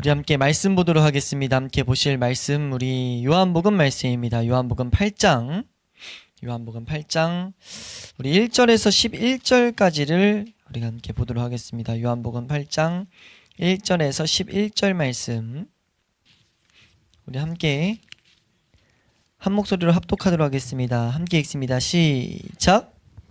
우리 함께 말씀 보도록 하겠습니다. 함께 보실 말씀 우리 요한복음 말씀입니다. 요한복음 8장 우리 1절에서 11절까지를 우리가 함께 보도록 하겠습니다. 요한복음 8장 1절에서 11절 말씀 우리 함께 한 목소리로 합독하도록 하겠습니다. 함께 읽습니다. 시작.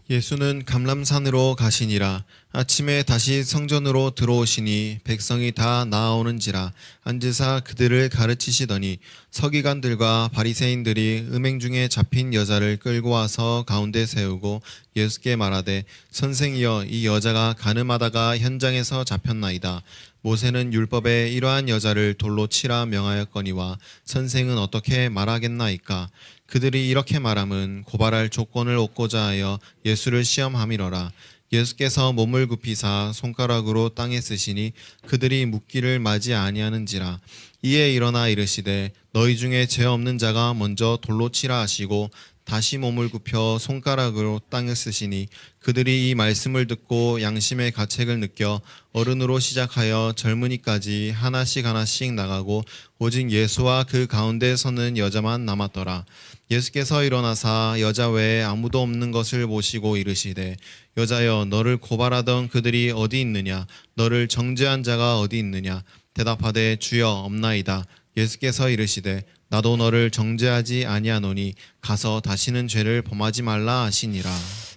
예수는 감람산으로 가시니라. 아침에 다시 성전으로 들어오시니 백성이 다 나아오는지라 앉으사 그들을 가르치시더니 서기관들과 바리새인들이 음행 중에 잡힌 여자를 끌고 와서 가운데 세우고 예수께 말하되 선생이여 이 여자가 간음하다가 현장에서 잡혔나이다. 모세는 율법에 이러한 여자를 돌로 치라 명하였거니와 선생은 어떻게 말하겠나이까. 그들이 이렇게 말함은 고발할 조건을 얻고자 하여 예수를 시험함이러라. 예수께서 몸을 굽히사 손가락으로 땅에 쓰시니 그들이 묻기를 마지 아니하는지라. 이에 일어나 이르시되 너희 중에 죄 없는 자가 먼저 돌로 치라 하시고 다시 몸을 굽혀 손가락으로 땅을 쓰시니 그들이 이 말씀을 듣고 양심의 가책을 느껴 어른으로 시작하여 젊은이까지 하나씩 나가고 오직 예수와 그 가운데 서는 여자만 남았더라. 예수께서 일어나사 여자 외에 아무도 없는 것을 보시고 이르시되 여자여 너를 고발하던 그들이 어디 있느냐. 너를 정죄한 자가 어디 있느냐. 대답하되 주여 없나이다. 예수께서 이르시되 나도 너를 정죄하지 아니하노니 가서 다시는 죄를 범하지 말라 하시니라.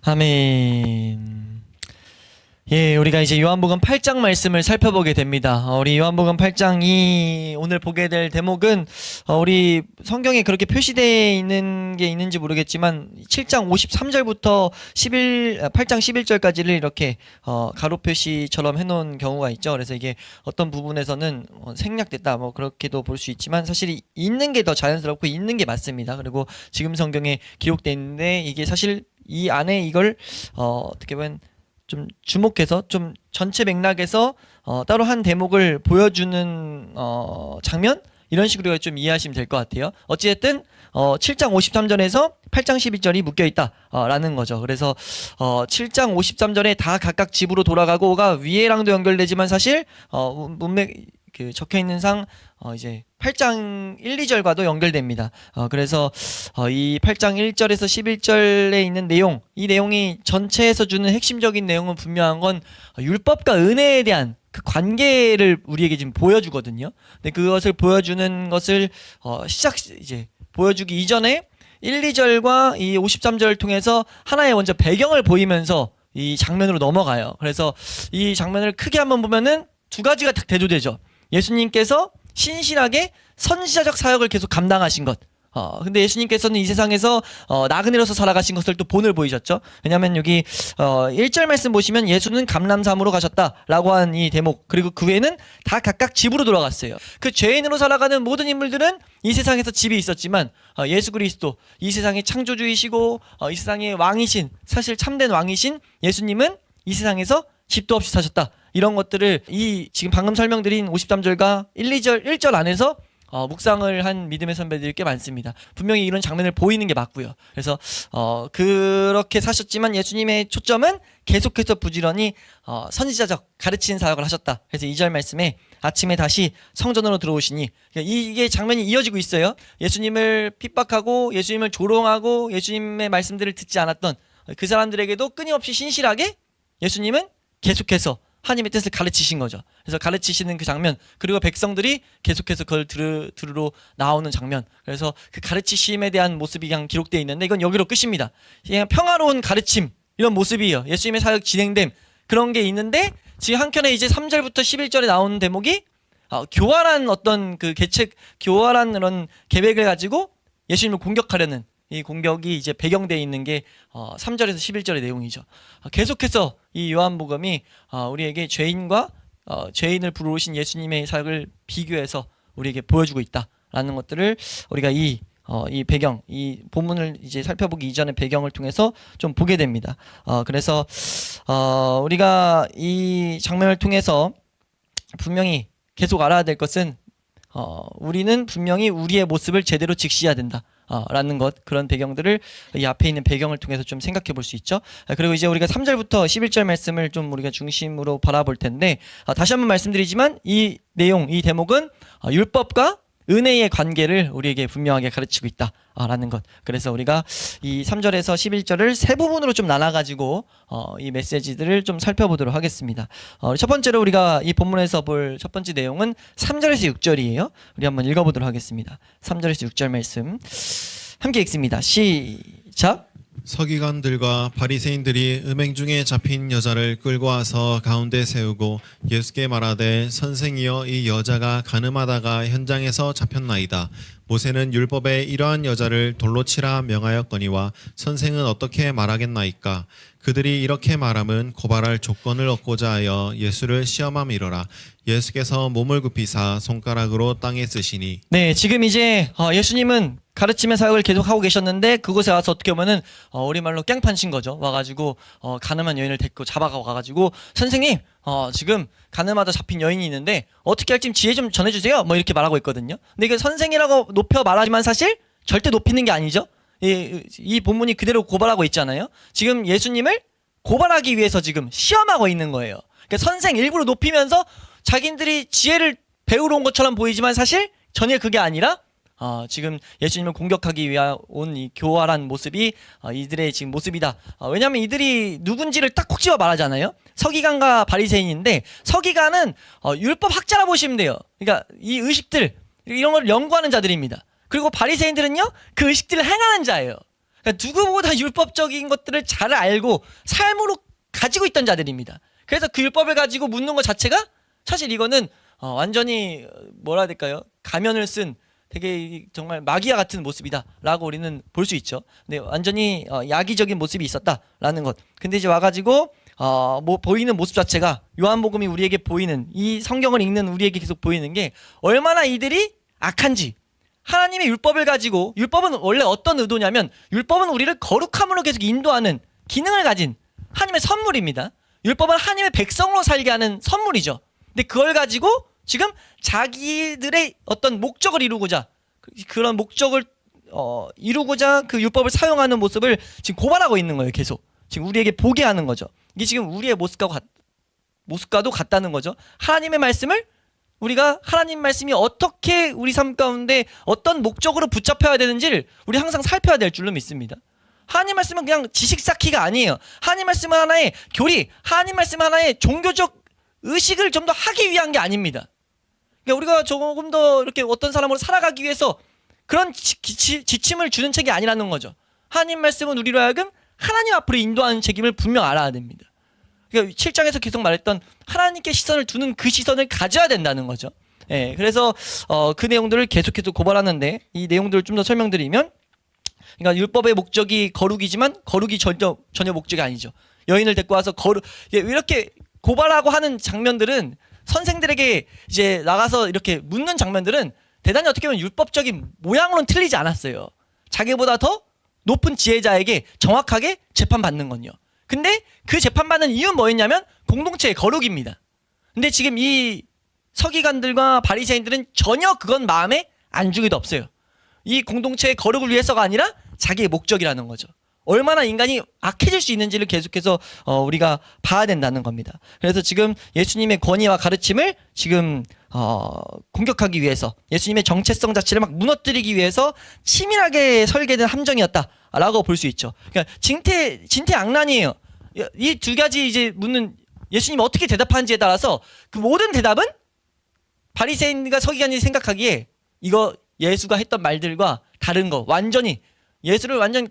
아멘. 예, 우리가 이제 요한복음 8장 말씀을 살펴보게 됩니다. 우리 요한복음 8장이 오늘 보게 될 대목은 우리 성경에 그렇게 표시되어 있는 게 있는지 모르겠지만 7장 53절부터 8장 11절까지를 이렇게 가로 표시처럼 해놓은 경우가 있죠. 그래서 이게 어떤 부분에서는 생략됐다 뭐 그렇게도 볼 수 있지만 사실 있는 게 더 자연스럽고 있는 게 맞습니다. 그리고 지금 성경에 기록되어 있는데 이게 사실 이 안에 이걸 어떻게 보면 좀 주목해서 좀 전체 맥락에서 따로 한 대목을 보여주는 장면 이런 식으로 좀 이해하시면 될 것 같아요. 어찌됐든 7장 53절에서 8장 12절이 묶여있다 라는 거죠. 그래서 7장 53절에 다 각각 집으로 돌아가고가 위에랑도 연결되지만 사실 문맥 그 적혀있는 상 이제 8장 1, 2절과도 연결됩니다. 그래서 이 8장 1절에서 11절에 있는 내용, 이 내용이 전체에서 주는 핵심적인 내용은 분명한 건 율법과 은혜에 대한 그 관계를 우리에게 지금 보여주거든요. 근데 그것을 보여주는 것을 이제 보여주기 이전에 1, 2절과 이 53절을 통해서 하나의 먼저 배경을 보이면서 이 장면으로 넘어가요. 그래서 이 장면을 크게 한번 보면은 두 가지가 딱 대조되죠. 예수님께서 신실하게 선지자적 사역을 계속 감당하신 것. 근데 예수님께서는 이 세상에서 나그네로서 살아가신 것을 또 본을 보이셨죠. 왜냐하면 여기 1절 말씀 보시면 예수는 감람산으로 가셨다라고 한 이 대목, 그리고 그 외에는 다 각각 집으로 돌아갔어요. 그 죄인으로 살아가는 모든 인물들은 이 세상에서 집이 있었지만 예수 그리스도, 이 세상의 창조주이시고 이 세상의 왕이신, 사실 참된 왕이신 예수님은 이 세상에서 집도 없이 사셨다. 이런 것들을 이 지금 방금 설명드린 53절과 1절 안에서 묵상을 한 믿음의 선배들이 꽤 많습니다. 분명히 이런 장면을 보이는 게 맞고요. 그래서 그렇게 사셨지만 예수님의 초점은 계속해서 부지런히 선지자적 가르치는 사역을 하셨다. 그래서 2절 말씀에 아침에 다시 성전으로 들어오시니 이게 장면이 이어지고 있어요. 예수님을 핍박하고 예수님을 조롱하고 예수님의 말씀들을 듣지 않았던 그 사람들에게도 끊임없이 신실하게 예수님은 계속해서 하나님의 뜻을 가르치신 거죠. 그래서 가르치시는 그 장면, 그리고 백성들이 계속해서 그걸 들으러 나오는 장면. 그래서 그 가르치심에 대한 모습이 그냥 기록되어 있는데 이건 여기로 끝입니다. 그냥 평화로운 가르침, 이런 모습이에요. 예수님의 사역 진행됨, 그런 게 있는데 지금 한켠에 이제 3절부터 11절에 나오는 대목이 교활한 어떤 그 교활한 그런 계획을 가지고 예수님을 공격하려는 이 공격이 이제 배경되어 있는 게 3절에서 11절의 내용이죠. 계속해서 이 요한복음이 우리에게 죄인을 부르신 예수님의 사역을 비교해서 우리에게 보여주고 있다라는 것들을 우리가 이 배경, 이 본문을 이제 살펴보기 이전의 배경을 통해서 좀 보게 됩니다. 그래서 우리가 이 장면을 통해서 분명히 계속 알아야 될 것은 우리는 분명히 우리의 모습을 제대로 직시해야 된다 라는 것, 그런 배경들을 이 앞에 있는 배경을 통해서 좀 생각해 볼 수 있죠. 그리고 이제 우리가 3절부터 11절 말씀을 좀 우리가 중심으로 바라볼 텐데, 다시 한번 말씀드리지만 이 내용, 이 대목은 율법과 은혜의 관계를 우리에게 분명하게 가르치고 있다라는 것. 그래서 우리가 이 3절에서 11절을 세 부분으로 좀 나눠가지고 이 메시지들을 좀 살펴보도록 하겠습니다. 첫 번째로 우리가 이 본문에서 볼 첫 번째 내용은 3절에서 6절이에요. 우리 한번 읽어보도록 하겠습니다. 3절에서 6절 말씀 함께 읽습니다. 시작. 서기관들과 바리새인들이 음행 중에 잡힌 여자를 끌고 와서 가운데 세우고 예수께 말하되 선생이여 이 여자가 간음하다가 현장에서 잡혔나이다. 모세는 율법에 이러한 여자를 돌로 치라 명하였거니와 선생은 어떻게 말하겠나이까. 그들이 이렇게 말함은 고발할 조건을 얻고자 하여 예수를 시험함이로라. 예수께서 몸을 굽히사 손가락으로 땅에 쓰시니. 네, 지금 이제 예수님은 가르침의 사역을 계속하고 계셨는데 그곳에 와서 어떻게 보면은 우리말로 깽판 친 거죠. 와가지고 가늠한 여인을 데리고 잡아가 와가지고 선생님 지금 가늠하다 잡힌 여인이 있는데 어떻게 할지 지혜 좀 전해주세요. 뭐 이렇게 말하고 있거든요. 근데 이게 선생이라고 높여 말하지만 사실 절대 높이는 게 아니죠. 이 본문이 그대로 고발하고 있잖아요. 지금 예수님을 고발하기 위해서 지금 시험하고 있는 거예요. 그러니까 선생 일부러 높이면서 자기들이 지혜를 배우러 온 것처럼 보이지만 사실 전혀 그게 아니라 지금 예수님을 공격하기 위해 온 이 교활한 모습이 이들의 지금 모습이다. 왜냐하면 이들이 누군지를 딱 콕 집어 말하잖아요. 서기관과 바리새인인데 서기관은 율법 학자라 보시면 돼요. 그러니까 이 의식들 이런 걸 연구하는 자들입니다. 그리고 바리새인들은요 그 의식들을 행하는 자예요. 그러니까 누구보다 율법적인 것들을 잘 알고 삶으로 가지고 있던 자들입니다. 그래서 그 율법을 가지고 묻는 것 자체가 사실 이거는 완전히 뭐라 해야 될까요? 가면을 쓴 되게 정말 마귀와 같은 모습이다라고 우리는 볼 수 있죠. 근데 완전히 야기적인 모습이 있었다라는 것. 근데 이제 와가지고 뭐 보이는 모습 자체가 요한복음이 우리에게 보이는 이 성경을 읽는 우리에게 계속 보이는 게 얼마나 이들이 악한지. 하나님의 율법을 가지고 율법은 원래 어떤 의도냐면 율법은 우리를 거룩함으로 계속 인도하는 기능을 가진 하나님의 선물입니다. 율법은 하나님의 백성으로 살게 하는 선물이죠. 근데 그걸 가지고 지금 자기들의 어떤 목적을 이루고자 그런 목적을 이루고자 그 율법을 사용하는 모습을 지금 고발하고 있는 거예요. 계속 지금 우리에게 보게 하는 거죠. 이게 지금 우리의 모습과도 같다는 거죠. 하나님의 말씀을 우리가 하나님 말씀이 어떻게 우리 삶 가운데 어떤 목적으로 붙잡혀야 되는지를 우리 항상 살펴야 될 줄로 믿습니다. 하나님 말씀은 그냥 지식 쌓기가 아니에요. 하나님 말씀은 하나의 교리, 하나님 말씀은 하나의 종교적 의식을 좀 더 하기 위한 게 아닙니다. 그러니까 우리가 조금 더 이렇게 어떤 사람으로 살아가기 위해서 그런 지침을 주는 책이 아니라는 거죠. 하나님 말씀은 우리로 하여금 하나님 앞으로 인도하는 책임을 분명 알아야 됩니다. 그러니까 7장에서 계속 말했던 하나님께 시선을 두는 그 시선을 가져야 된다는 거죠. 예, 그래서 그 내용들을 계속해서 고발하는데 이 내용들을 좀 더 설명드리면 그러니까 율법의 목적이 거룩이지만 거룩이 전혀 목적이 아니죠. 여인을 데리고 와서 이렇게 고발하고 하는 장면들은 선생들에게 이제 나가서 이렇게 묻는 장면들은 대단히 어떻게 보면 율법적인 모양으로는 틀리지 않았어요. 자기보다 더 높은 지혜자에게 정확하게 재판받는 건요. 근데 그 재판받는 이유는 뭐였냐면 공동체의 거룩입니다. 근데 지금 이 서기관들과 바리새인들은 전혀 그건 마음에 안중에도 없어요. 이 공동체의 거룩을 위해서가 아니라 자기의 목적이라는 거죠. 얼마나 인간이 악해질 수 있는지를 계속해서 우리가 봐야 된다는 겁니다. 그래서 지금 예수님의 권위와 가르침을 지금 공격하기 위해서 예수님의 정체성 자체를 막 무너뜨리기 위해서 치밀하게 설계된 함정이었다라고 볼 수 있죠. 그러니까 진퇴양난이에요. 이 두 가지 이제 묻는 예수님이 어떻게 대답하는지에 따라서 그 모든 대답은 바리새인과 서기관이 생각하기에 이거 예수가 했던 말들과 다른 거 완전히 예수를 완전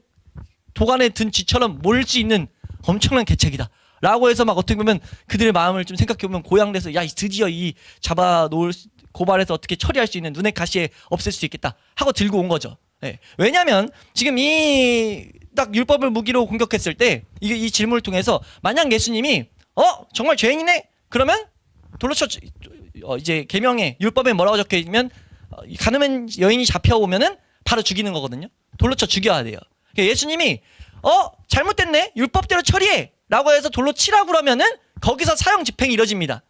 도관에 든 쥐처럼 몰 수 있는 엄청난 계책이다 라고 해서 막 어떻게 보면 그들의 마음을 좀 생각해보면 고양돼서 야 드디어 이 잡아놓을 고발해서 어떻게 처리할 수 있는 눈의 가시에 없앨 수 있겠다 하고 들고 온 거죠. 네. 왜냐하면 지금 이 딱 율법을 무기로 공격했을 때 이 질문을 통해서 만약 예수님이 정말 죄인이네 그러면 돌로 쳐 이제 계명에 율법에 뭐라고 적혀있으면 가늠한 여인이 잡혀오면은 바로 죽이는 거거든요. 돌로 쳐 죽여야 돼요. 예수님이 잘못됐네 율법대로 처리해 라고 해서 돌로 치라고 그러면은 거기서 사형 집행이 이뤄집니다.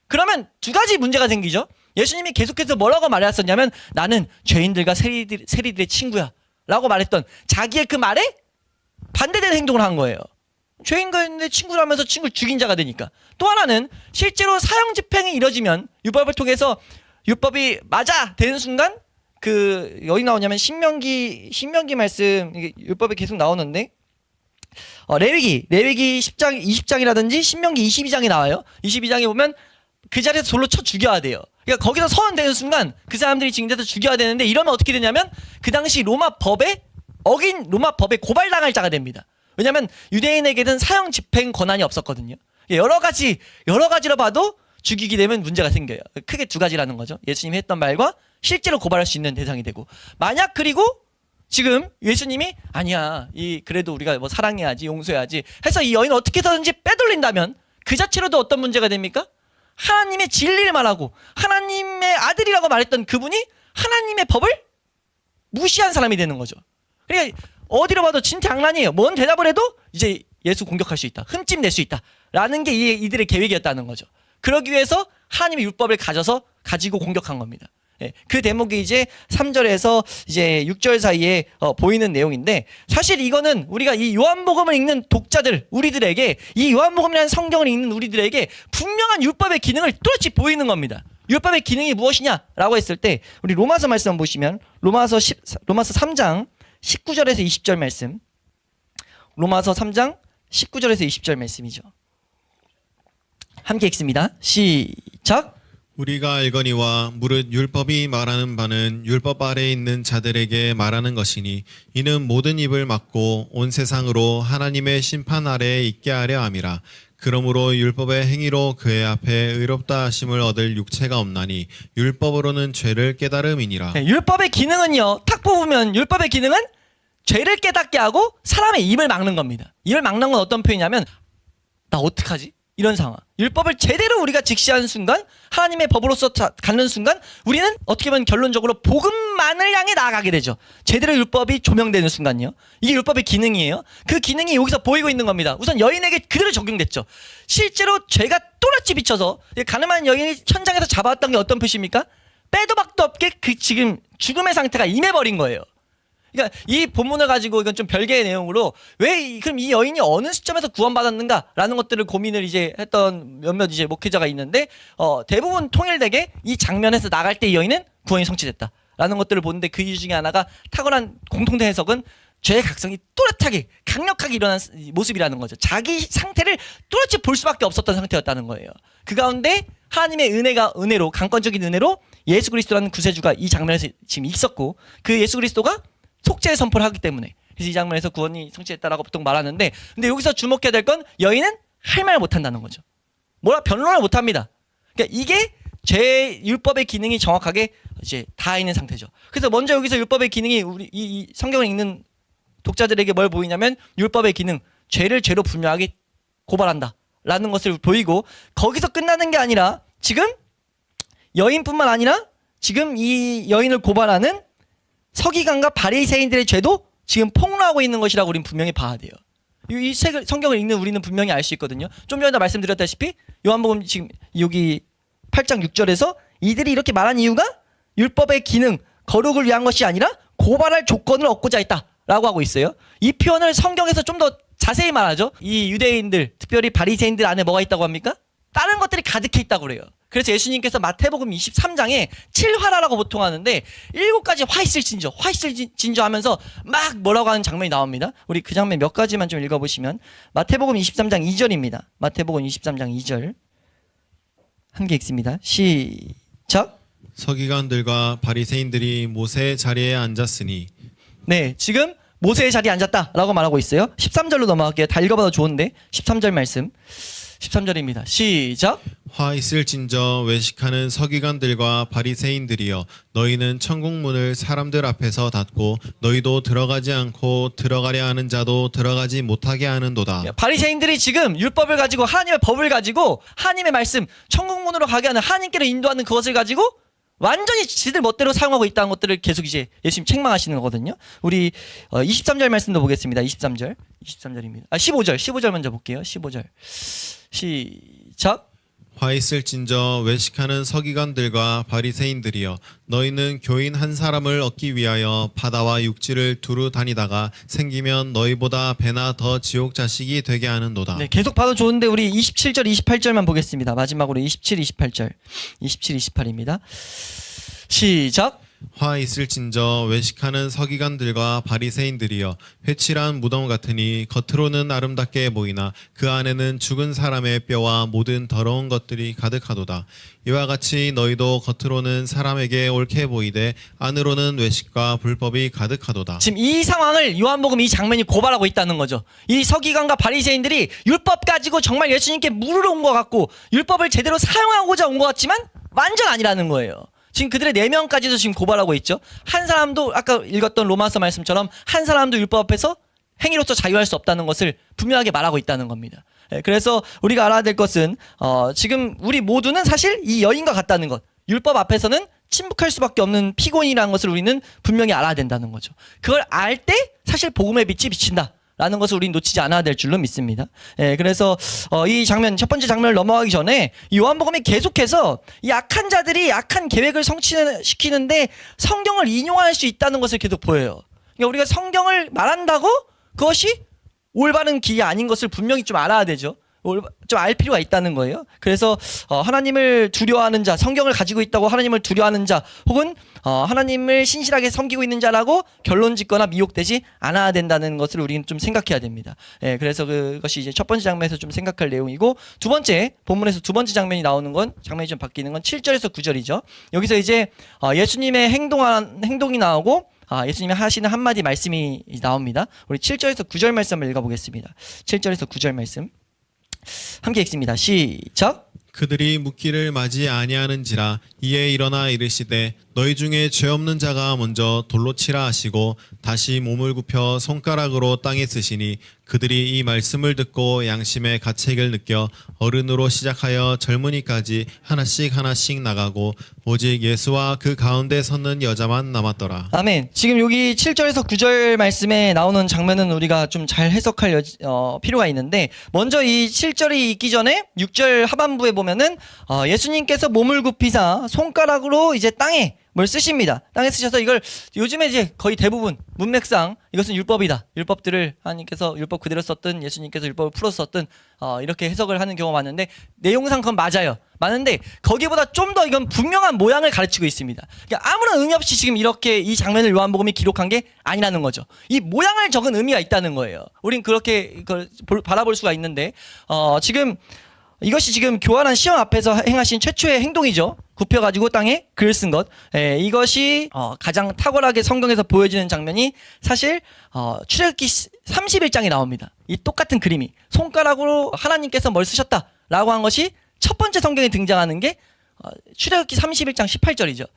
그러면 두 가지 문제가 생기죠. 예수님이 계속해서 뭐라고 말했었냐면 나는 죄인들과 세리들의 친구야 라고 말했던 자기의 그 말에 반대되는 행동을 한 거예요. 죄인과의 친구를 하면서 친구를 죽인 자가 되니까. 또 하나는 실제로 사형 집행이 이뤄지면 율법을 통해서 율법이 맞아 되는 순간 그 여기 나오냐면 신명기 말씀 이게 율법에 계속 나오는데 레위기 10장 20장이라든지 신명기 22장이 나와요. 22장에 보면 그 자리에서 돌로 쳐 죽여야 돼요. 그러니까 거기서 서원되는 순간 그 사람들이 징대해서 죽여야 되는데 이러면 어떻게 되냐면 그 당시 로마 법에 고발당할 자가 됩니다. 왜냐하면 유대인에게는 사형 집행 권한이 없었거든요. 여러 가지로 봐도 죽이게 되면 문제가 생겨요. 크게 두 가지라는 거죠. 예수님이 했던 말과 실제로 고발할 수 있는 대상이 되고, 만약 그리고 지금 예수님이 아니야 그래도 우리가 뭐 사랑해야지 용서해야지 해서 이 여인을 어떻게 해서든지 빼돌린다면 그 자체로도 어떤 문제가 됩니까? 하나님의 진리를 말하고 하나님의 아들이라고 말했던 그분이 하나님의 법을 무시한 사람이 되는 거죠. 그러니까 어디로 봐도 진짜 장난이에요. 뭔 대답을 해도 이제 예수 공격할 수 있다, 흠집 낼 수 있다 라는 게 이들의 계획이었다는 거죠. 그러기 위해서 하나님의 율법을 가지고 공격한 겁니다. 예, 그 대목이 이제 3절에서 이제 6절 사이에 보이는 내용인데, 사실 이거는 우리가 이 요한복음을 읽는 독자들, 우리들에게 이 요한복음이라는 성경을 읽는 우리들에게 분명한 율법의 기능을 뚜렷이 보이는 겁니다. 율법의 기능이 무엇이냐라고 했을 때 우리 로마서 말씀 보시면 로마서 3장 19절에서 20절 말씀, 로마서 3장 19절에서 20절 말씀이죠. 함께 읽습니다. 시작. 우리가 알거니와 무릇 율법이 말하는 바는 율법 아래에 있는 자들에게 말하는 것이니 이는 모든 입을 막고 온 세상으로 하나님의 심판 아래에 있게 하려 함이라. 그러므로 율법의 행위로 그의 앞에 의롭다 하심을 얻을 육체가 없나니 율법으로는 죄를 깨달음이니라. 네, 율법의 기능은요, 탁 뽑으면 율법의 기능은 죄를 깨닫게 하고 사람의 입을 막는 겁니다. 입을 막는 건 어떤 표현이냐면 나 어떡하지? 이런 상황. 율법을 제대로 우리가 직시하는 순간, 하나님의 법으로서 갖는 순간 우리는 어떻게 보면 결론적으로 복음만을 향해 나아가게 되죠. 제대로 율법이 조명되는 순간요. 이게 율법의 기능이에요. 그 기능이 여기서 보이고 있는 겁니다. 우선 여인에게 그대로 적용됐죠. 실제로 죄가 또렷이 비쳐서 가늠한 여인이 현장에서 잡아왔던 게 어떤 표시입니까? 빼도 박도 없게 그 지금 죽음의 상태가 임해버린 거예요. 그러니까 이 본문을 가지고 이건 좀 별개의 내용으로 그럼 이 여인이 어느 시점에서 구원받았는가라는 것들을 고민을 이제 했던 몇몇 이제 목회자가 있는데, 대부분 통일되게 이 장면에서 나갈 때 이 여인은 구원이 성취됐다라는 것들을 보는데, 그 이유 중에 하나가 탁월한 공통된 해석은 죄의 각성이 또렷하게 강력하게 일어난 모습이라는 거죠. 자기 상태를 또렷이 볼 수밖에 없었던 상태였다는 거예요. 그 가운데 하나님의 은혜로 강권적인 은혜로 예수 그리스도라는 구세주가 이 장면에서 지금 있었고, 그 예수 그리스도가 속죄의 선포를 하기 때문에, 그래서 이 장면에서 구원이 성취했다라고 보통 말하는데, 근데 여기서 주목해야 될 건 여인은 할 말 못한다는 거죠. 변론을 못합니다. 그러니까 이게 제 율법의 기능이 정확하게 이제 다 있는 상태죠. 그래서 먼저 여기서 율법의 기능이 우리 이 성경을 읽는 독자들에게 뭘 보이냐면 율법의 기능, 죄를 죄로 분명하게 고발한다라는 것을 보이고, 거기서 끝나는 게 아니라 지금 여인뿐만 아니라 지금 이 여인을 고발하는 서기관과 바리새인들의 죄도 지금 폭로하고 있는 것이라고 우리는 분명히 봐야 돼요. 이 성경을 읽는 우리는 분명히 알 수 있거든요. 좀 전에 말씀드렸다시피 요한복음 지금 여기 8장 6절에서 이들이 이렇게 말한 이유가 율법의 기능, 거룩을 위한 것이 아니라 고발할 조건을 얻고자 했다라고 하고 있어요. 이 표현을 성경에서 좀 더 자세히 말하죠. 이 유대인들, 특별히 바리새인들 안에 뭐가 있다고 합니까? 다른 것들이 가득해 있다고 그래요. 그래서 예수님께서 마태복음 23장에 7화라라고 보통 하는데 7가지 화 있을 진저 하면서 막 뭐라고 하는 장면이 나옵니다. 우리 그 장면 몇 가지만 좀 읽어보시면, 마태복음 23장 2절입니다. 마태복음 23장 2절 함께 읽습니다. 시작. 서기관들과 바리새인들이 모세의 자리에 앉았으니. 네, 지금 모세의 자리에 앉았다라고 말하고 있어요. 13절로 넘어갈게요. 다 읽어봐도 좋은데 13절 말씀, 13절입니다. 시작. 화 있을진저 외식하는 서기관들과 바리새인들이여, 너희는 천국문을 사람들 앞에서 닫고 너희도 들어가지 않고 들어가려 하는 자도 들어가지 못하게 하는도다. 바리새인들이 지금 율법을 가지고, 하나님의 법을 가지고, 하나님의 말씀, 천국문으로 가게 하는, 하나님께로 인도하는 그것을 가지고 완전히 지들 멋대로 사용하고 있다는 것들을 계속 이제 예수님 책망하시는 거거든요. 우리 23절 말씀도 보겠습니다. 23절입니다. 15절 먼저 볼게요. 15절 시작. 화 있을진저 외식하는 서기관들과 바리새인들이여 너희는 교인 한 사람을 얻기 위하여 바다와 육지를 두루 다니다가 생기면 너희보다 배나 더 지옥 자식이 되게 하는도다. 네, 계속 봐도 좋은데 우리 27절, 28절만 보겠습니다. 마지막으로 27, 28절. 27, 28입니다. 시작. 화 있을진저 외식하는 서기관들과 바리새인들이여 회칠한 무덤 같으니 겉으로는 아름답게 보이나 그 안에는 죽은 사람의 뼈와 모든 더러운 것들이 가득하도다. 이와 같이 너희도 겉으로는 사람에게 옳게 보이되 안으로는 외식과 불법이 가득하도다. 지금 이 상황을 요한복음 이 장면이 고발하고 있다는 거죠. 이 서기관과 바리새인들이 율법 가지고 정말 예수님께 물으러 온 것 같고 율법을 제대로 사용하고자 온 것 같지만 완전 아니라는 거예요. 지금 그들의 내면까지도 지금 고발하고 있죠. 한 사람도 아까 읽었던 로마서 말씀처럼 한 사람도 율법 앞에서 행위로서 자유할 수 없다는 것을 분명하게 말하고 있다는 겁니다. 그래서 우리가 알아야 될 것은 지금 우리 모두는 사실 이 여인과 같다는 것. 율법 앞에서는 침묵할 수밖에 없는 피곤이라는 것을 우리는 분명히 알아야 된다는 거죠. 그걸 알 때 사실 복음의 빛이 비친다. 라는 것을 우리는 놓치지 않아야 될 줄로 믿습니다. 그래서 이 장면, 첫 번째 장면을 넘어가기 전에 요한복음이 계속해서 이 악한 자들이 악한 계획을 성취시키는데 성경을 인용할 수 있다는 것을 계속 보여요. 그러니까 우리가 성경을 말한다고 그것이 올바른 길이 아닌 것을 분명히 좀 알아야 되죠. 좀 알 필요가 있다는 거예요. 그래서 하나님을 두려워하는 자, 성경을 가지고 있다고 하나님을 두려워하는 자, 혹은 하나님을 신실하게 섬기고 있는 자라고 결론 짓거나 미혹되지 않아야 된다는 것을 우리는 좀 생각해야 됩니다. 그래서 그것이 이제 첫 번째 장면에서 좀 생각할 내용이고, 두 번째 본문에서 두 번째 장면이 나오는 건, 장면이 좀 바뀌는 건 7절에서 9절이죠. 여기서 이제 예수님의 행동이 나오고 예수님이 하시는 한마디 말씀이 나옵니다. 우리 7절에서 9절 말씀을 읽어보겠습니다. 7절에서 9절 말씀 함께 읽습니다. 시작. 그들이 묻기를 맞이 아니하는지라 이에 일어나 이르시되 너희 중에 죄 없는 자가 먼저 돌로 치라 하시고 다시 몸을 굽혀 손가락으로 땅에 쓰시니 그들이 이 말씀을 듣고 양심의 가책을 느껴 어른으로 시작하여 젊은이까지 하나씩 나가고 오직 예수와 그 가운데 섰는 여자만 남았더라. 아멘. 지금 여기 7절에서 9절 말씀에 나오는 장면은 우리가 좀 잘 해석할 필요가 있는데, 먼저 이 7절이 있기 전에 6절 하반부에 보면은 예수님께서 몸을 굽히사 손가락으로 이제 땅에 뭘 쓰십니다. 땅에 쓰셔서 이걸 요즘에 이제 거의 대부분 문맥상 이것은 율법이다. 율법들을 하나님께서 율법 그대로 썼든 예수님께서 율법을 풀어서 썼든 이렇게 해석을 하는 경우가 많은데, 내용상 그건 맞아요. 많은데 거기보다 좀 더 이건 분명한 모양을 가르치고 있습니다. 그러니까 아무런 의미 없이 지금 이렇게 이 장면을 요한복음이 기록한 게 아니라는 거죠. 이 모양을 적은 의미가 있다는 거예요. 우린 그렇게 이걸 바라볼 수가 있는데 지금 이것이 지금 교활한 시험 앞에서 행하신 최초의 행동이죠. 굽혀가지고 땅에 글을 쓴 것. 이것이 가장 탁월하게 성경에서 보여지는 장면이 사실 출애굽기 31장에 나옵니다. 이 똑같은 그림이 손가락으로 하나님께서 뭘 쓰셨다라고 한 것이 첫 번째 성경에 등장하는 게 출애굽기 31장 18절이죠.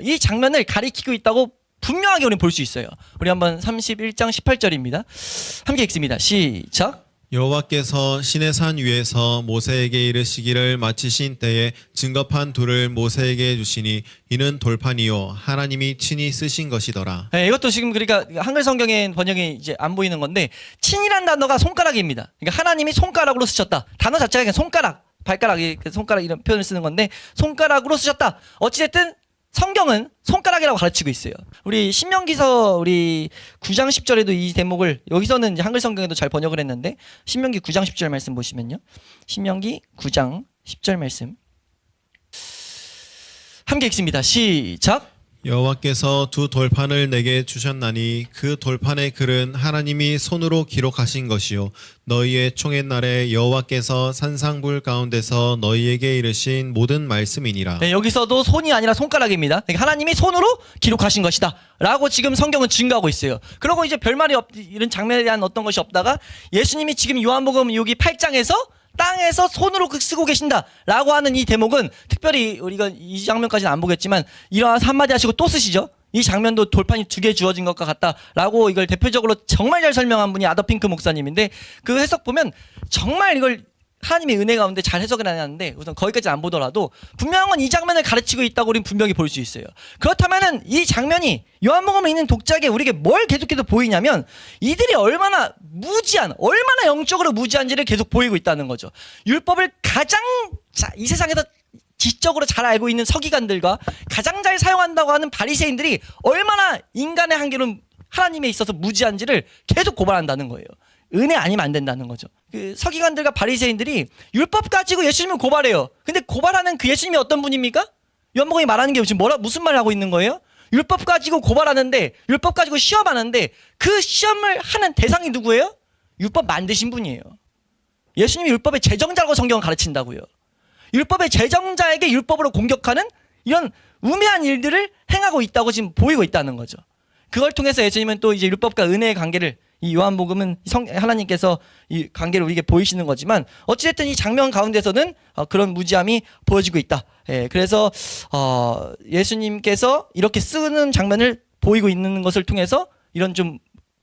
이 장면을 가리키고 있다고 분명하게 우리는 볼 수 있어요. 우리 한번 31장 18절입니다. 함께 읽습니다. 시작. 여호와께서 시내산 위에서 모세에게 이르시기를 마치신 때에 증거판 둘을 모세에게 주시니 이는 돌판이요 하나님이 친히 쓰신 것이더라. 이것도 지금 그러니까 한글 성경의 번역이 이제 안 보이는 건데, 친이란 단어가 손가락입니다. 그러니까 하나님이 손가락으로 쓰셨다. 단어 자체가 그냥 손가락, 발가락, 손가락 이런 표현을 쓰는 건데 손가락으로 쓰셨다. 어찌됐든 성경은 손가락이라고 가르치고 있어요. 우리 신명기서 우리 9장 10절에도 이 대목을, 여기서는 이제 한글 성경에도 잘 번역을 했는데 신명기 9장 10절 말씀 보시면요. 신명기 9장 10절 말씀 함께 읽습니다. 시작. 여호와께서 두 돌판을 내게 주셨나니 그 돌판의 글은 하나님이 손으로 기록하신 것이요 너희의 총의 날에 여호와께서 산상불 가운데서 너희에게 이르신 모든 말씀이니라. 여기서도 손이 아니라 손가락입니다. 그러니까 하나님이 손으로 기록하신 것이다 라고 지금 성경은 증거하고 있어요. 그리고 이제 별말이 이런 장면에 대한 어떤 것이 없다가 예수님이 지금 요한복음 여기 8장에서 땅에서 손으로 쓰고 계신다라고 하는 이 대목은, 특별히 우리가 이 장면까지는 안 보겠지만 일어나서 한마디 하시고 또 쓰시죠. 이 장면도 돌판이 2개 주어진 것과 같다라고 이걸 대표적으로 정말 잘 설명한 분이 아더핑크 목사님인데, 그 해석 보면 정말 이걸 하나님의 은혜 가운데 잘 해석을 해놨는데, 우선 거기까지 안 보더라도 분명한 건 이 장면을 가르치고 있다고 우리는 분명히 볼 수 있어요. 그렇다면은 이 장면이 요한복음에 있는 독자에게 우리에게 뭘 계속해서 보이냐면, 이들이 얼마나 영적으로 무지한지를 계속 보이고 있다는 거죠. 율법을 가장 이 세상에서 지적으로 잘 알고 있는 서기관들과 가장 잘 사용한다고 하는 바리새인들이 얼마나 인간의 한계는 하나님에 있어서 무지한지를 계속 고발한다는 거예요. 은혜 아니면 안 된다는 거죠. 그 서기관들과 바리새인들이 율법 가지고 예수님을 고발해요. 근데 고발하는 그 예수님이 어떤 분입니까? 요한복음이 말하는 게 지금 무슨 말을 하고 있는 거예요? 율법 가지고 고발하는데, 율법 가지고 시험하는데 그 시험을 하는 대상이 누구예요? 율법 만드신 분이에요. 예수님이 율법의 제정자라고 성경을 가르친다고요. 율법의 제정자에게 율법으로 공격하는 이런 우매한 일들을 행하고 있다고 지금 보이고 있다는 거죠. 그걸 통해서 예수님은 또 이제 율법과 은혜의 관계를, 이 요한복음은 하나님께서 이 관계를 우리에게 보이시는 거지만 어찌됐든 이 장면 가운데서는 그런 무지함이 보여지고 있다. 예, 그래서 예수님께서 이렇게 쓰는 장면을 보이고 있는 것을 통해서 이런 좀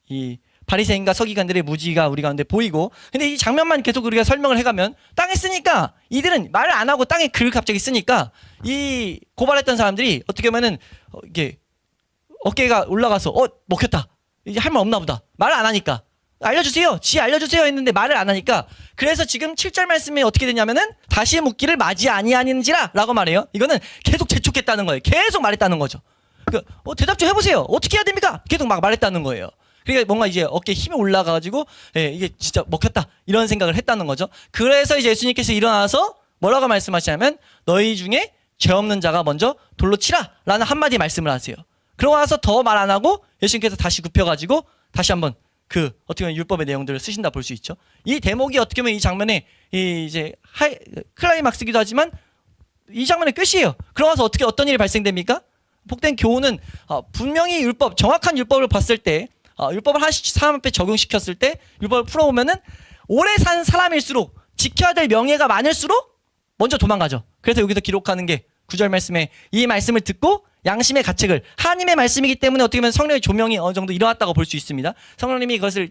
이 바리새인과 서기관들의 무지가 우리 가운데 보이고, 근데 이 장면만 계속 우리가 설명을 해가면 땅에 쓰니까 이들은 말을 안 하고 땅에 글을 갑자기 쓰니까 이 고발했던 사람들이 어떻게 보면은 이게 어깨가 올라가서 먹혔다, 이제 할 말 없나 보다, 말을 안 하니까 알려주세요, 알려주세요 했는데 말을 안 하니까, 그래서 지금 7절 말씀에 어떻게 되냐면은 다시 묻기를 맞이 아니하는지라 라고 말해요. 이거는 계속 재촉했다는 거예요. 계속 말했다는 거죠. 대답 좀 해보세요, 어떻게 해야 됩니까? 계속 막 말했다는 거예요. 그러니까 뭔가 이제 어깨에 힘이 올라가가지고 이게 진짜 먹혔다 이런 생각을 했다는 거죠. 그래서 이제 예수님께서 일어나서 뭐라고 말씀하시냐면 너희 중에 죄 없는 자가 먼저 돌로 치라 라는 한마디 말씀을 하세요. 그러고 나서 더 말 안 하고 예수님께서 다시 굽혀가지고 다시 한번 어떻게 보면 율법의 내용들을 쓰신다 볼 수 있죠. 이 대목이 어떻게 보면 이 장면의 이제 클라이막스기도 하지만 이 장면의 끝이에요. 그러고 나서 어떤 일이 발생됩니까? 복된 교훈은 분명히 정확한 율법을 봤을 때, 율법을 하나씩 사람 앞에 적용시켰을 때, 율법을 풀어보면은 오래 산 사람일수록 지켜야 될 명예가 많을수록 먼저 도망가죠. 그래서 여기서 기록하는 게 9절 말씀에 이 말씀을 듣고 양심의 가책을, 하나님의 말씀이기 때문에 어떻게 보면 성령의 조명이 어느 정도 일어났다고 볼 수 있습니다. 성령님이 그것을,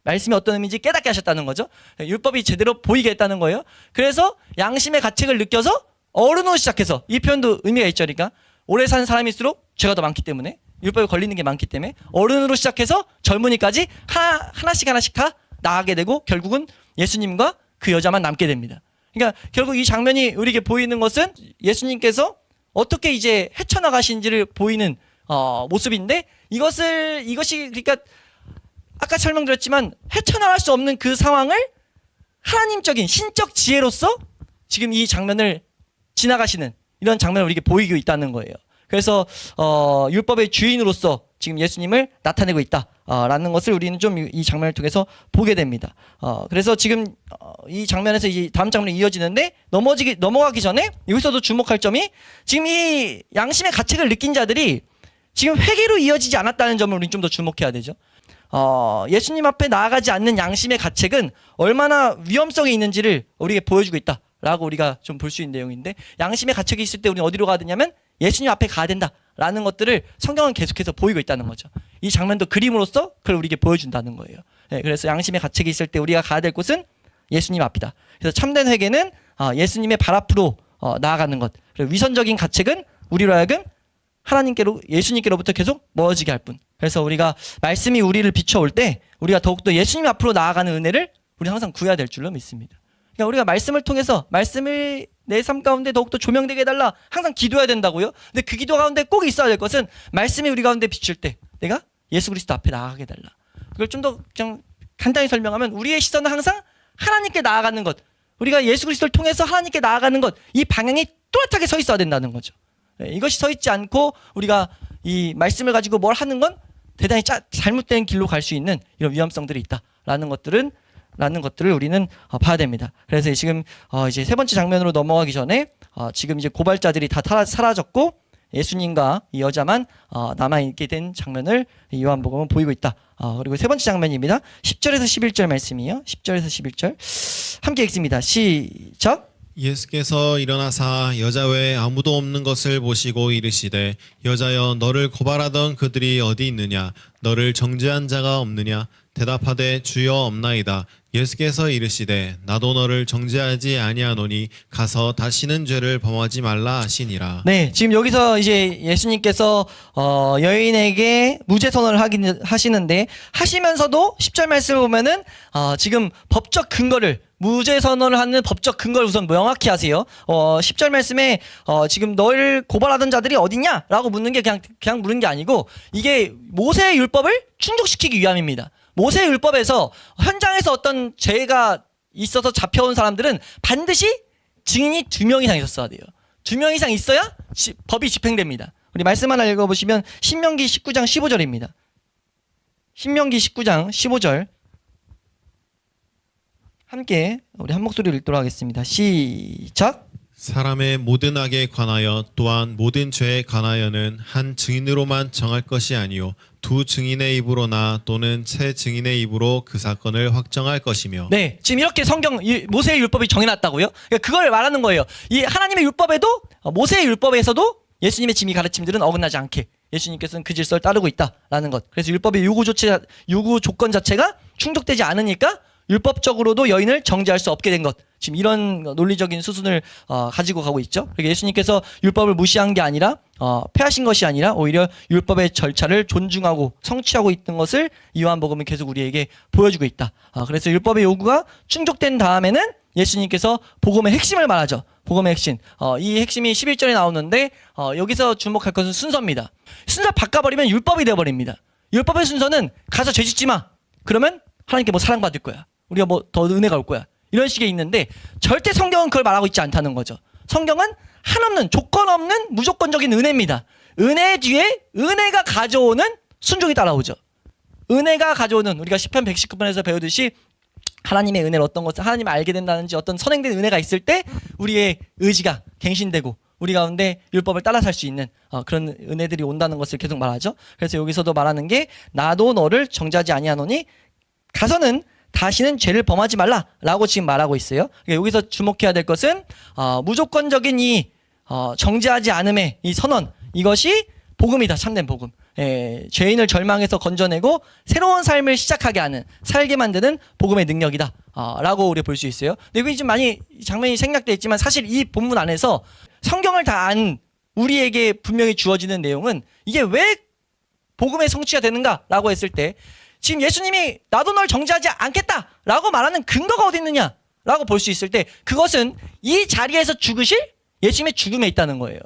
말씀이 어떤 의미인지 깨닫게 하셨다는 거죠. 율법이 제대로 보이게 했다는 거예요. 그래서 양심의 가책을 느껴서 어른으로 시작해서, 이 표현도 의미가 있죠. 그러니까 오래 산 사람일수록 죄가 더 많기 때문에, 율법에 걸리는 게 많기 때문에 어른으로 시작해서 젊은이까지 하나씩 다 나아가게 되고 결국은 예수님과 그 여자만 남게 됩니다. 그러니까 결국 이 장면이 우리에게 보이는 것은 예수님께서 어떻게 이제 헤쳐나가신지를 보이는 모습인데, 이것이 그러니까 아까 설명드렸지만 헤쳐나갈 수 없는 그 상황을 하나님적인 신적 지혜로서 지금 이 장면을 지나가시는 이런 장면을 우리에게 보이고 있다는 거예요. 그래서 율법의 주인으로서 지금 예수님을 나타내고 있다라는 것을 우리는 좀 이 장면을 통해서 보게 됩니다. 그래서 지금 이 장면에서 이 다음 장면이 이어지는데, 넘어가기 전에 여기서도 주목할 점이, 지금 이 양심의 가책을 느낀 자들이 지금 회개로 이어지지 않았다는 점을 우리는 좀 더 주목해야 되죠. 예수님 앞에 나아가지 않는 양심의 가책은 얼마나 위험성이 있는지를 우리에게 보여주고 있다라고 우리가 좀 볼 수 있는 내용인데, 양심의 가책이 있을 때 우리는 어디로 가야 되냐면 예수님 앞에 가야 된다라는 것들을 성경은 계속해서 보이고 있다는 거죠. 이 장면도 그림으로써 그걸 우리에게 보여준다는 거예요. 그래서 양심의 가책이 있을 때 우리가 가야 될 곳은 예수님 앞이다. 그래서 참된 회개는 예수님의 발 앞으로 나아가는 것, 그리고 위선적인 가책은 우리로 하여금 예수님께로부터 계속 멀어지게 할 뿐. 그래서 우리가 말씀이 우리를 비춰올 때 우리가 더욱더 예수님 앞으로 나아가는 은혜를 우리 항상 구해야 될 줄로 믿습니다. 그러니까 우리가 말씀을 통해서, 말씀을 내 삶 가운데 더욱더 조명되게 해달라 항상 기도해야 된다고요. 근데 그 기도 가운데 꼭 있어야 될 것은 말씀이 우리 가운데 비칠 때 내가 예수 그리스도 앞에 나아가게 해달라. 그걸 좀 더 그냥 간단히 설명하면, 우리의 시선은 항상 하나님께 나아가는 것, 우리가 예수 그리스도를 통해서 하나님께 나아가는 것, 이 방향이 또렷하게 서 있어야 된다는 거죠. 이것이 서 있지 않고 우리가 이 말씀을 가지고 뭘 하는 건 대단히 잘못된 길로 갈 수 있는 이런 위험성들이 있다라는 것들을 우리는 봐야 됩니다. 그래서 지금 이제 세 번째 장면으로 넘어가기 전에 지금 이제 고발자들이 다 사라졌고 예수님과 이 여자만 남아있게 된 장면을 요한복음은 보이고 있다. 그리고 세 번째 장면입니다. 10절에서 11절 말씀이에요. 10절에서 11절 함께 읽습니다. 시작. 예수께서 일어나사 여자 외에 아무도 없는 것을 보시고 이르시되 여자여 너를 고발하던 그들이 어디 있느냐 너를 정죄한 자가 없느냐? 대답하되 주여 없나이다. 예수께서 이르시되 나도 너를 정죄하지 아니하노니 가서 다시는 죄를 범하지 말라 하시니라. 네, 지금 여기서 이제 예수님께서 여인에게 무죄 선언을 하시는데 하시면서도 10절 말씀을 보면은 지금 법적 근거를 무죄 선언을 하는 법적 근거를 우선 명확히 하세요. 10절 말씀에 지금 너를 고발하던 자들이 어디냐라고 묻는 게 그냥 묻는 게 아니고 이게 모세의 율법을 충족시키기 위함입니다. 모세의 율법에서 현장에서 어떤 죄가 있어서 잡혀온 사람들은 반드시 증인이 2명 이상 있었어야 돼요. 2명 이상 있어야 법이 집행됩니다. 우리 말씀 하나 읽어보시면 신명기 19장 15절입니다. 신명기 19장 15절 함께 우리 한 목소리로 읽도록 하겠습니다. 시작. 사람의 모든 악에 관하여 또한 모든 죄에 관하여는 한 증인으로만 정할 것이 아니요 2 증인의 입으로나 또는 3 증인의 입으로 그 사건을 확정할 것이며. 네, 지금 이렇게 모세의 율법이 정해놨다고요? 그러니까 그걸 말하는 거예요. 이 하나님의 율법에도 모세의 율법에서도 예수님의 지미 가르침들은 어긋나지 않게 예수님께서는 그 질서를 따르고 있다라는 것. 그래서 율법의 요구 조건 자체가 충족되지 않으니까 율법적으로도 여인을 정죄할 수 없게 된 것. 지금 이런 논리적인 수순을 가지고 가고 있죠. 그러니까 예수님께서 율법을 무시한 게 아니라 폐하신 것이 아니라 오히려 율법의 절차를 존중하고 성취하고 있던 것을 요한복음은 계속 우리에게 보여주고 있다. 그래서 율법의 요구가 충족된 다음에는 예수님께서 복음의 핵심을 말하죠. 복음의 핵심. 이 핵심이 11절에 나오는데 여기서 주목할 것은 순서입니다. 순서 바꿔버리면 율법이 되어버립니다. 율법의 순서는 가서 죄짓지 마. 그러면 하나님께 뭐 사랑받을 거야. 우리가 뭐 더 은혜가 올 거야. 이런 식의 있는데 절대 성경은 그걸 말하고 있지 않다는 거죠. 성경은 한없는 조건 없는 무조건적인 은혜입니다. 은혜 뒤에 은혜가 가져오는 순종이 따라오죠. 은혜가 가져오는 우리가 시편 119편에서 배우듯이 하나님의 은혜를 어떤 것을 하나님을 알게 된다든지 어떤 선행된 은혜가 있을 때 우리의 의지가 갱신되고 우리 가운데 율법을 따라 살 수 있는 그런 은혜들이 온다는 것을 계속 말하죠. 그래서 여기서도 말하는 게 나도 너를 정죄하지 아니하노니 가서는 다시는 죄를 범하지 말라라고 지금 말하고 있어요. 그러니까 여기서 주목해야 될 것은 무조건적인 이 정죄하지 않음의 이 선언, 이것이 복음이다. 참된 복음. 죄인을 절망에서 건져내고 새로운 삶을 시작하게 하는, 살게 만드는 복음의 능력이다 라고 우리 볼 수 있어요. 근데 여기 좀 많이 장면이 생략되어 있지만 사실 이 본문 안에서 성경을 다 안 우리에게 분명히 주어지는 내용은 이게 왜 복음의 성취가 되는가라고 했을 때 지금 예수님이 나도 널 정죄하지 않겠다라고 말하는 근거가 어디 있느냐라고 볼 수 있을 때 그것은 이 자리에서 죽으실 예수님의 죽음에 있다는 거예요.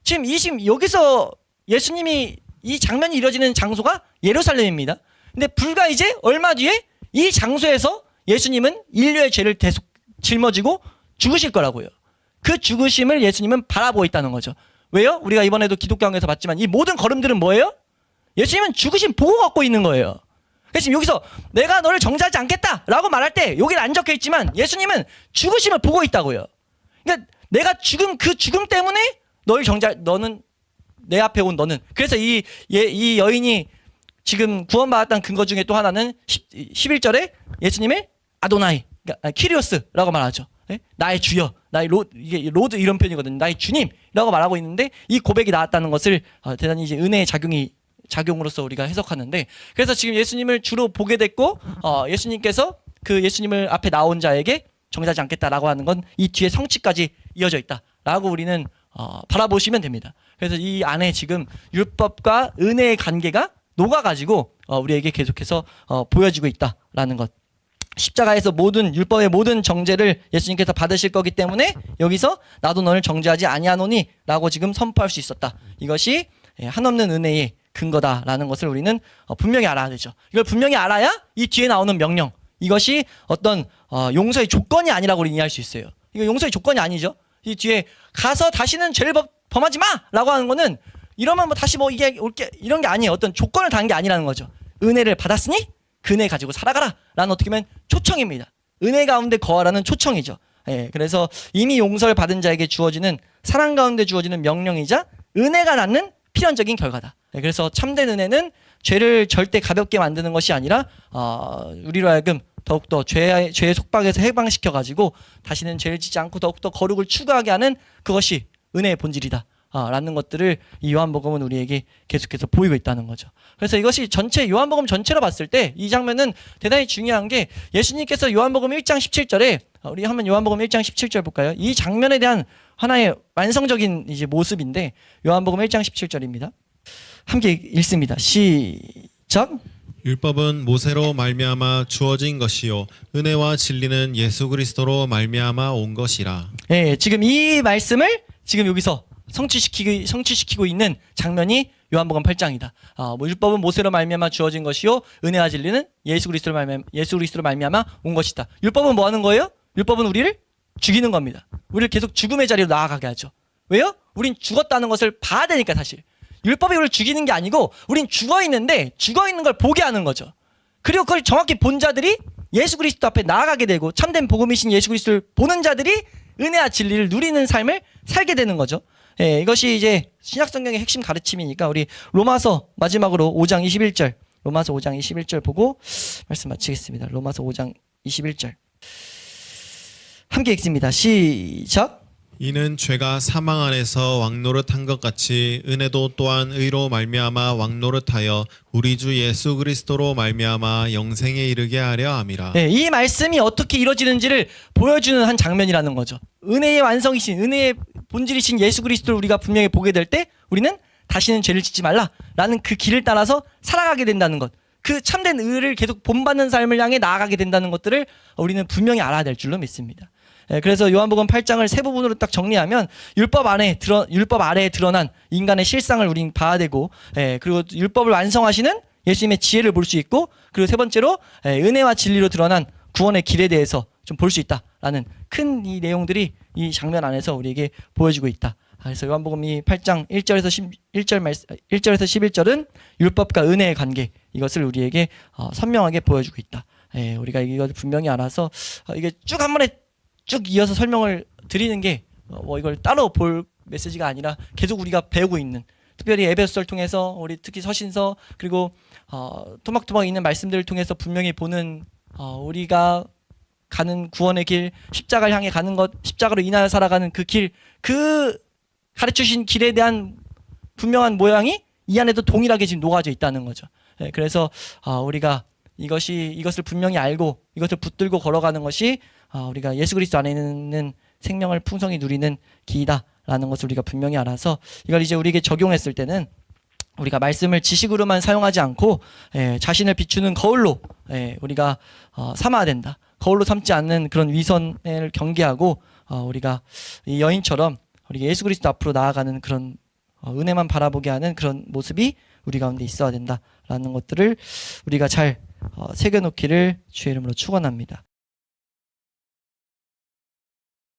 지금 여기서 예수님이 이 장면이 이루어지는 장소가 예루살렘입니다. 근데 불과 이제 얼마 뒤에 이 장소에서 예수님은 인류의 죄를 계속 짊어지고 죽으실 거라고요. 그 죽으심을 예수님은 바라보고 있다는 거죠. 왜요? 우리가 이번에도 기독교학에서 봤지만 이 모든 걸음들은 뭐예요? 예수님은 죽으심 보고 걷고 있는 거예요. 그래서 지금 여기서 내가 너를 정죄하지 않겠다라고 말할 때 여기는 안 적혀 있지만 예수님은 죽으심을 보고 있다고요. 그러니까 내가 그 죽음 때문에 너는 내 앞에 온 너는. 그래서 이 여인이 지금 구원받았다는 근거 중에 또 하나는 11절에 예수님을 아도나이, 그러니까 키리오스라고 말하죠. 네? 나의 주여, 나의 이게 로드 이런 표현이거든요. 나의 주님이라고 말하고 있는데 이 고백이 나왔다는 것을 대단히 이제 은혜의 작용으로서 우리가 해석하는데, 그래서 지금 예수님을 주로 보게 됐고 예수님께서 그 예수님을 앞에 나온 자에게 정죄하지 않겠다라고 하는 건 이 뒤에 성취까지 이어져 있다라고 우리는 바라보시면 됩니다. 그래서 이 안에 지금 율법과 은혜의 관계가 녹아가지고 우리에게 계속해서 보여지고 있다라는 것. 십자가에서 율법의 모든 정죄를 예수님께서 받으실 거기 때문에 여기서 나도 너를 정죄하지 아니하노니 라고 지금 선포할 수 있었다. 이것이 한없는 은혜의 근거다라는 것을 우리는 분명히 알아야 되죠. 이걸 분명히 알아야 이 뒤에 나오는 명령, 이것이 어떤 용서의 조건이 아니라고 우리 이해할 수 있어요. 이거 용서의 조건이 아니죠. 이 뒤에 가서 다시는 죄를 범하지 마라고 하는 거는 이러면 뭐 다시 뭐 이게 올게 이런 게 아니에요. 어떤 조건을 단 게 아니라는 거죠. 은혜를 받았으니 그 은혜 가지고 살아가라 라는 어떻게 보면 초청입니다. 은혜 가운데 거하라는 초청이죠. 그래서 이미 용서를 받은 자에게 주어지는 사랑 가운데 주어지는 명령이자 은혜가 낳는 필연적인 결과다. 그래서 참된 은혜는 죄를 절대 가볍게 만드는 것이 아니라 우리로 하여금 더욱더 죄의 속박에서 해방시켜가지고 다시는 죄를 짓지 않고 더욱더 거룩을 추구하게 하는 그것이 은혜의 본질이다 라는 것들을 이 요한복음은 우리에게 계속해서 보이고 있다는 거죠. 그래서 이것이 전체 요한복음 전체로 봤을 때 이 장면은 대단히 중요한 게 예수님께서 요한복음 1장 17절에 우리 한번 요한복음 1장 17절 볼까요? 이 장면에 대한 하나의 완성적인 이제 모습인데 요한복음 1장 17절입니다. 함께 읽습니다. 시작. 율법은 모세로 말미암아 주어진 것이요 은혜와 진리는 예수 그리스도로 말미암아 온 것이라. 예, 지금 이 말씀을 지금 여기서 성취시키고 있는 장면이 요한복음 8장이다. 율법은 모세로 말미암아 주어진 것이요 은혜와 진리는 예수 그리스도로 말미암아 온 것이다. 율법은 뭐 하는 거예요? 율법은 우리를 죽이는 겁니다. 우리를 계속 죽음의 자리로 나아가게 하죠. 왜요? 우린 죽었다는 것을 봐야 되니까 사실. 율법이 우리를 죽이는 게 아니고 우린 죽어 있는데 죽어 있는 걸 보게 하는 거죠. 그리고 그걸 정확히 본 자들이 예수 그리스도 앞에 나아가게 되고 참된 복음이신 예수 그리스도를 보는 자들이 은혜와 진리를 누리는 삶을 살게 되는 거죠. 예, 이것이 이제 신약 성경의 핵심 가르침이니까 우리 로마서 마지막으로 5장 21절 로마서 5장 21절 보고 말씀 마치겠습니다. 로마서 5장 21절 함께 읽습니다. 시작. 이는 죄가 사망 안에서 왕노릇한 것 같이 은혜도 또한 의로 말미암아 왕노릇하여 우리 주 예수 그리스도로 말미암아 영생에 이르게 하려 함이라. 네, 이 말씀이 어떻게 이루어지는지를 보여주는 한 장면이라는 거죠. 은혜의 완성이신 은혜의 본질이신 예수 그리스도를 우리가 분명히 보게 될 때 우리는 다시는 죄를 짓지 말라라는 그 길을 따라서 살아가게 된다는 것. 그 참된 의를 계속 본받는 삶을 향해 나아가게 된다는 것들을 우리는 분명히 알아야 될 줄로 믿습니다. 그래서 요한복음 8장을 세 부분으로 딱 정리하면 율법 아래에 드러난 인간의 실상을 우린 봐야 되고, 그리고 율법을 완성하시는 예수님의 지혜를 볼 수 있고, 그리고 세 번째로 은혜와 진리로 드러난 구원의 길에 대해서 좀 볼 수 있다라는 큰 이 내용들이 이 장면 안에서 우리에게 보여지고 있다. 그래서 요한복음 이 8장 1절에서 11절은 율법과 은혜의 관계, 이것을 우리에게 선명하게 보여주고 있다. 우리가 이걸 분명히 알아서 이게 쭉 한 번에 쭉 이어서 설명을 드리는 게 이걸 따로 볼 메시지가 아니라 계속 우리가 배우고 있는, 특별히 에베소서를 통해서 우리 특히 서신서 그리고 토막토막 있는 말씀들을 통해서 분명히 보는 우리가 가는 구원의 길, 십자가를 향해 가는 것, 십자가로 인하여 살아가는 그 길, 그 가르쳐주신 길에 대한 분명한 모양이 이 안에도 동일하게 지금 녹아져 있다는 거죠. 그래서 우리가 이것을 분명히 알고 이것을 붙들고 걸어가는 것이 우리가 예수 그리스도 안에 있는 생명을 풍성히 누리는 길이다라는 것을 우리가 분명히 알아서 이걸 이제 우리에게 적용했을 때는 우리가 말씀을 지식으로만 사용하지 않고 자신을 비추는 거울로 우리가 삼아야 된다. 거울로 삼지 않는 그런 위선을 경계하고 우리가 이 여인처럼 우리 예수 그리스도 앞으로 나아가는 그런 은혜만 바라보게 하는 그런 모습이 우리 가운데 있어야 된다라는 것들을 우리가 잘 새겨놓기를 주의 이름으로 축원합니다.